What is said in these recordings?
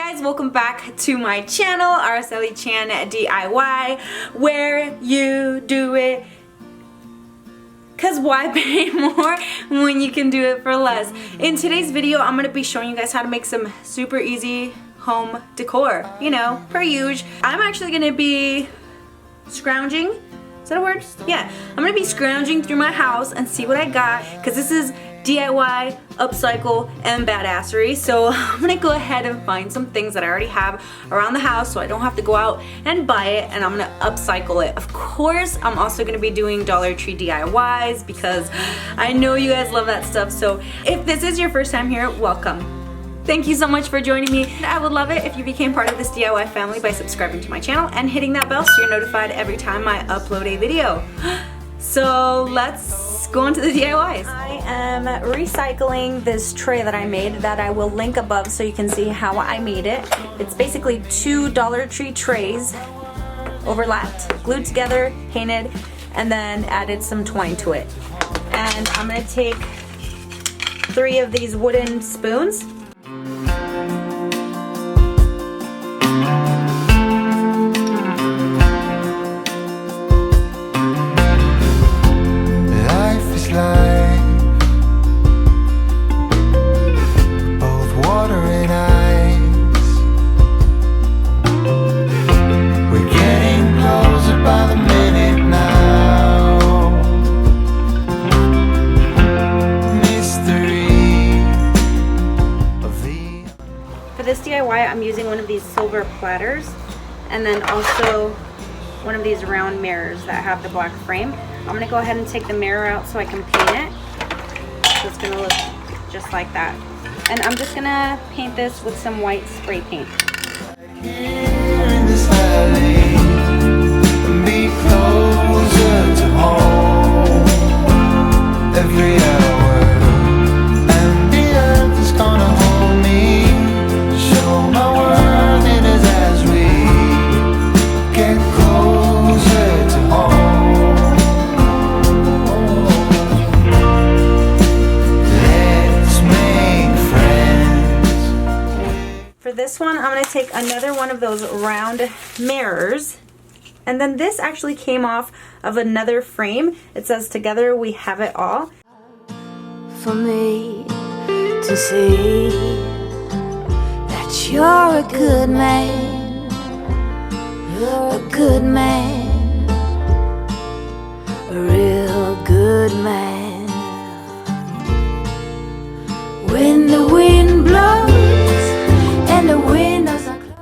guys, welcome back to my channel, Araceli Chan DIY, where you do it because why pay more when you can do it for less. In today's video, I'm going to be showing you guys how to make some super easy home decor, you know, per usual. I'm actually going to be scrounging. Is that a word? Yeah. I'm going to be scrounging through my house and see what I got, because this is DIY, upcycle, and badassery. So I'm gonna go ahead and find some things that I already have around the house so I don't have to go out and buy it, and I'm gonna upcycle it. Of course, I'm also gonna be doing Dollar Tree DIYs because I know you guys love that stuff. So if this is your first time here, welcome. Thank you so much for joining me. I would love it if you became part of this DIY family by subscribing to my channel and hitting that bell so you're notified every time I upload a video. So let's go into the DIYs. I am recycling this tray that I made that I will link above so you can see how I made it. It's basically two Dollar Tree trays overlapped, glued together, painted, and then added some twine to it. And I'm going to take 3 of these wooden spoons. This DIY, I'm using one of these silver platters and then also one of these round mirrors that have the black frame. I'm going to go ahead and take the mirror out so I can paint it. So it's going to look just like that. And I'm just going to paint this with some white spray paint. This one, I'm going to take another one of those round mirrors, and then this actually came off of another frame. It says "Together we have it all." For me to see that you're a good man, a good man, a real good man. When the wind blows and the windows are closed.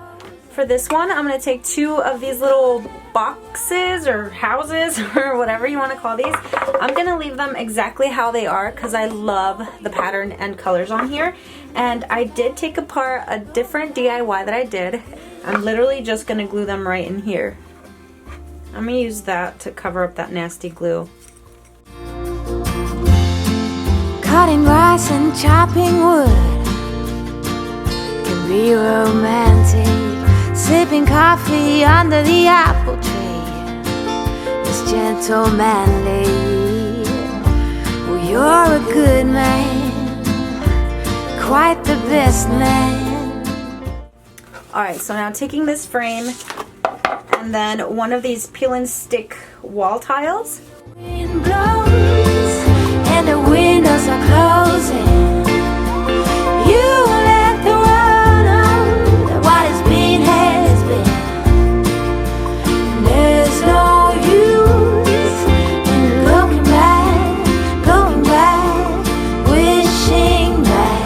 For this one, I'm going to take 2 of these little boxes or houses or whatever you want to call these. I'm going to leave them exactly how they are because I love the pattern and colors on here. And I did take apart a different DIY that I did. I'm literally just going to glue them right in here. I'm going to use that to cover up that nasty glue. Cutting rice and chopping wood can be romantic. Sipping coffee under the apple tree is gentle, manly. Well, you're a good man, quite the best man. Alright, so now taking this frame and then one of these peel and stick wall tiles. Wind blows and the windows are closing. You let the world know that what has been has been. There's no use in looking back, wishing back.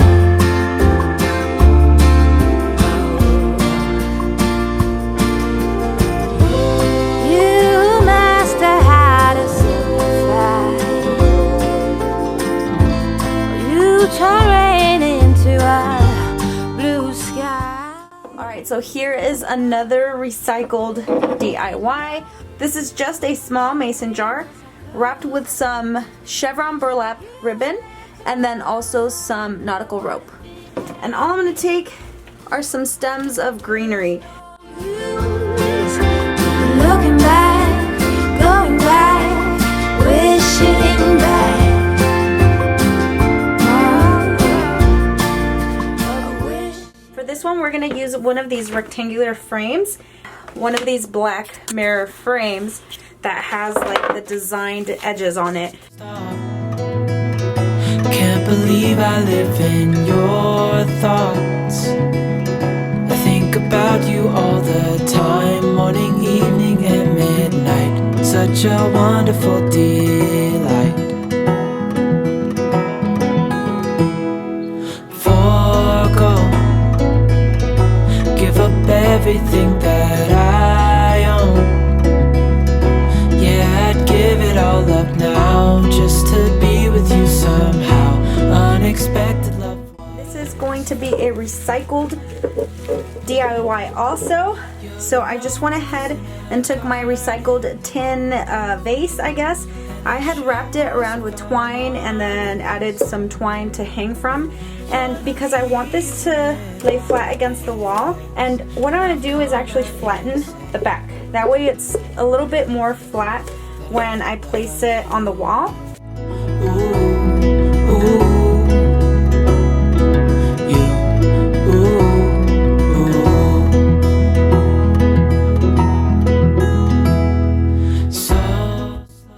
You master how to simplify. You turn rain into a blue sky. Alright, so here is another recycled DIY. This is just a small mason jar wrapped with some chevron burlap ribbon and then also some nautical rope. And all I'm going to take are some stems of greenery. Looking back, going back, wishing back. For this this one, we're gonna use one of these rectangular frames, one of these black mirror frames that has like the designed edges on it. Can't believe I live in your thoughts. I think about you all the time, morning, evening, and midnight. Such a wonderful delight. Forgo, give up everything that I own. Yeah, I'd give it all up now just to be with you somehow. Unexpected love. This is going to be a recycled DIY also. So I just went ahead and took my recycled tin vase, I guess. I had wrapped it around with twine and then added some twine to hang from. And because I want this to lay flat against the wall, and what I'm going to do is actually flatten the back. That way it's a little bit more flat when I place it on the wall.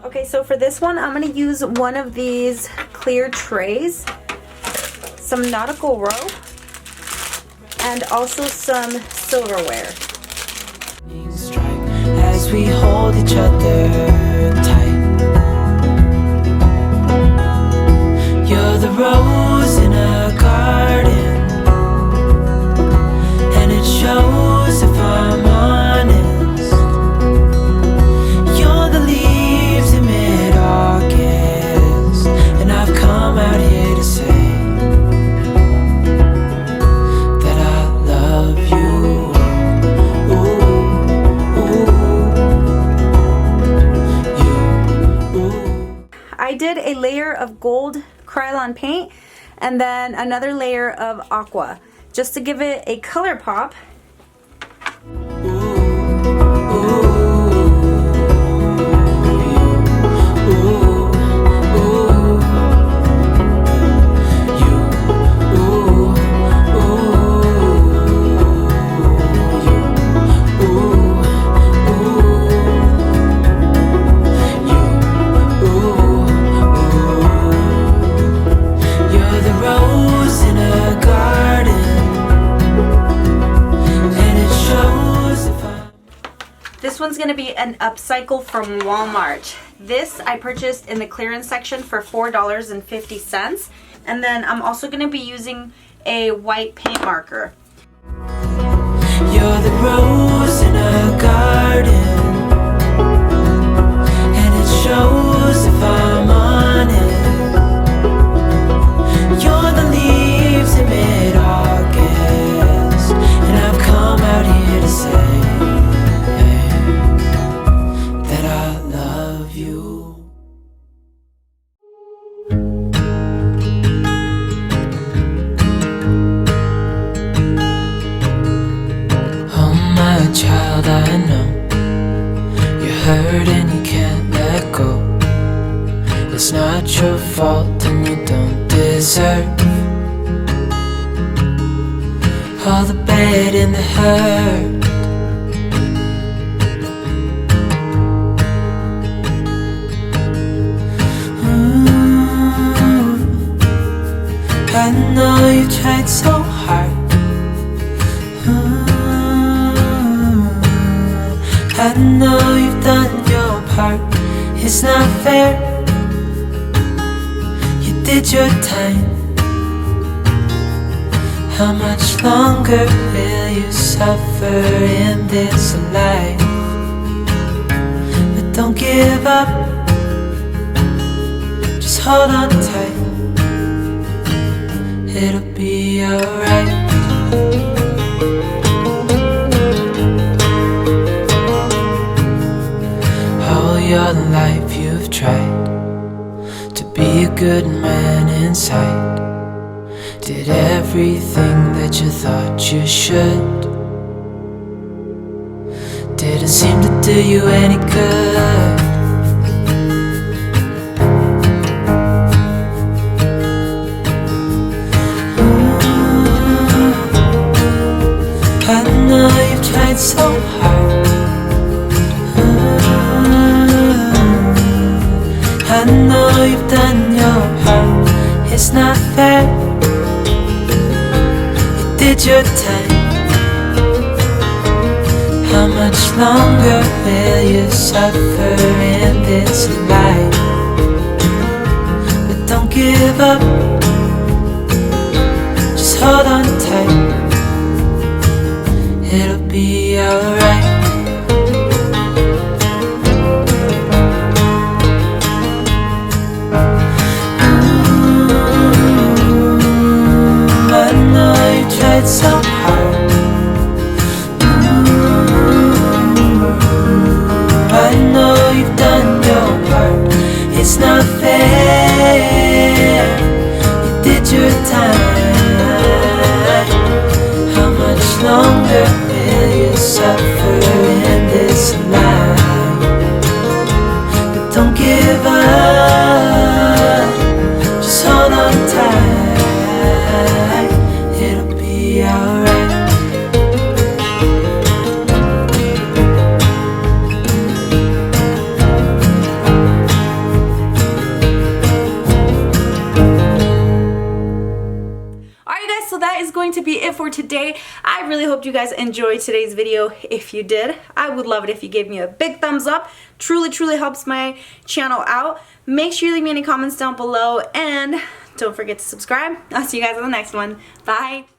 Okay, so for this one, I'm going to use one of these clear trays, some nautical rope, and also some silverware. As we hold each other tight, you're the rose in a garden, and it shows if I'm honest. You're the leaves in mid-August, and I've come out here to say that I love you. I did a layer of gold Krylon paint and then another layer of aqua just to give it a color pop. This one's going to be an upcycle from Walmart. This I purchased in the clearance section for $4.50. And then I'm also going to be using a white paint marker. You're the rose in a garden, and it shows if I'm honest. You're the leaves in mid-August, and I've come out here to say that I love you. Oh my child, I know you're hurt and you can't let go. It's not your fault and you don't deserve all the bad and the hurt. I know you tried so hard. I know you've done your part. It's not fair. You did your time. How much longer will you suffer in this life? But don't give up. Just hold on tight. It'll be alright. All your life you've tried to be a good man inside. Did everything that you thought you should. Didn't seem to do you any good. you've tried so hard. I know you've done your part. It's not fair. You did your time. How much longer will you suffer in this life? But don't give up. Just hold on tight. It'll be alright. I know you tried so hard. I know you've done your part. It's not fair. You did your time. How much longer will you suffer in this life? But don't give up. Just hold on tight. It'll be alright. So that is going to be it for today. I really hope you guys enjoyed today's video. If you did, I would love it if you gave me a big thumbs up. Truly helps my channel out. Make sure you leave me any comments down below, and don't forget to subscribe. I'll see you guys on the next one. Bye.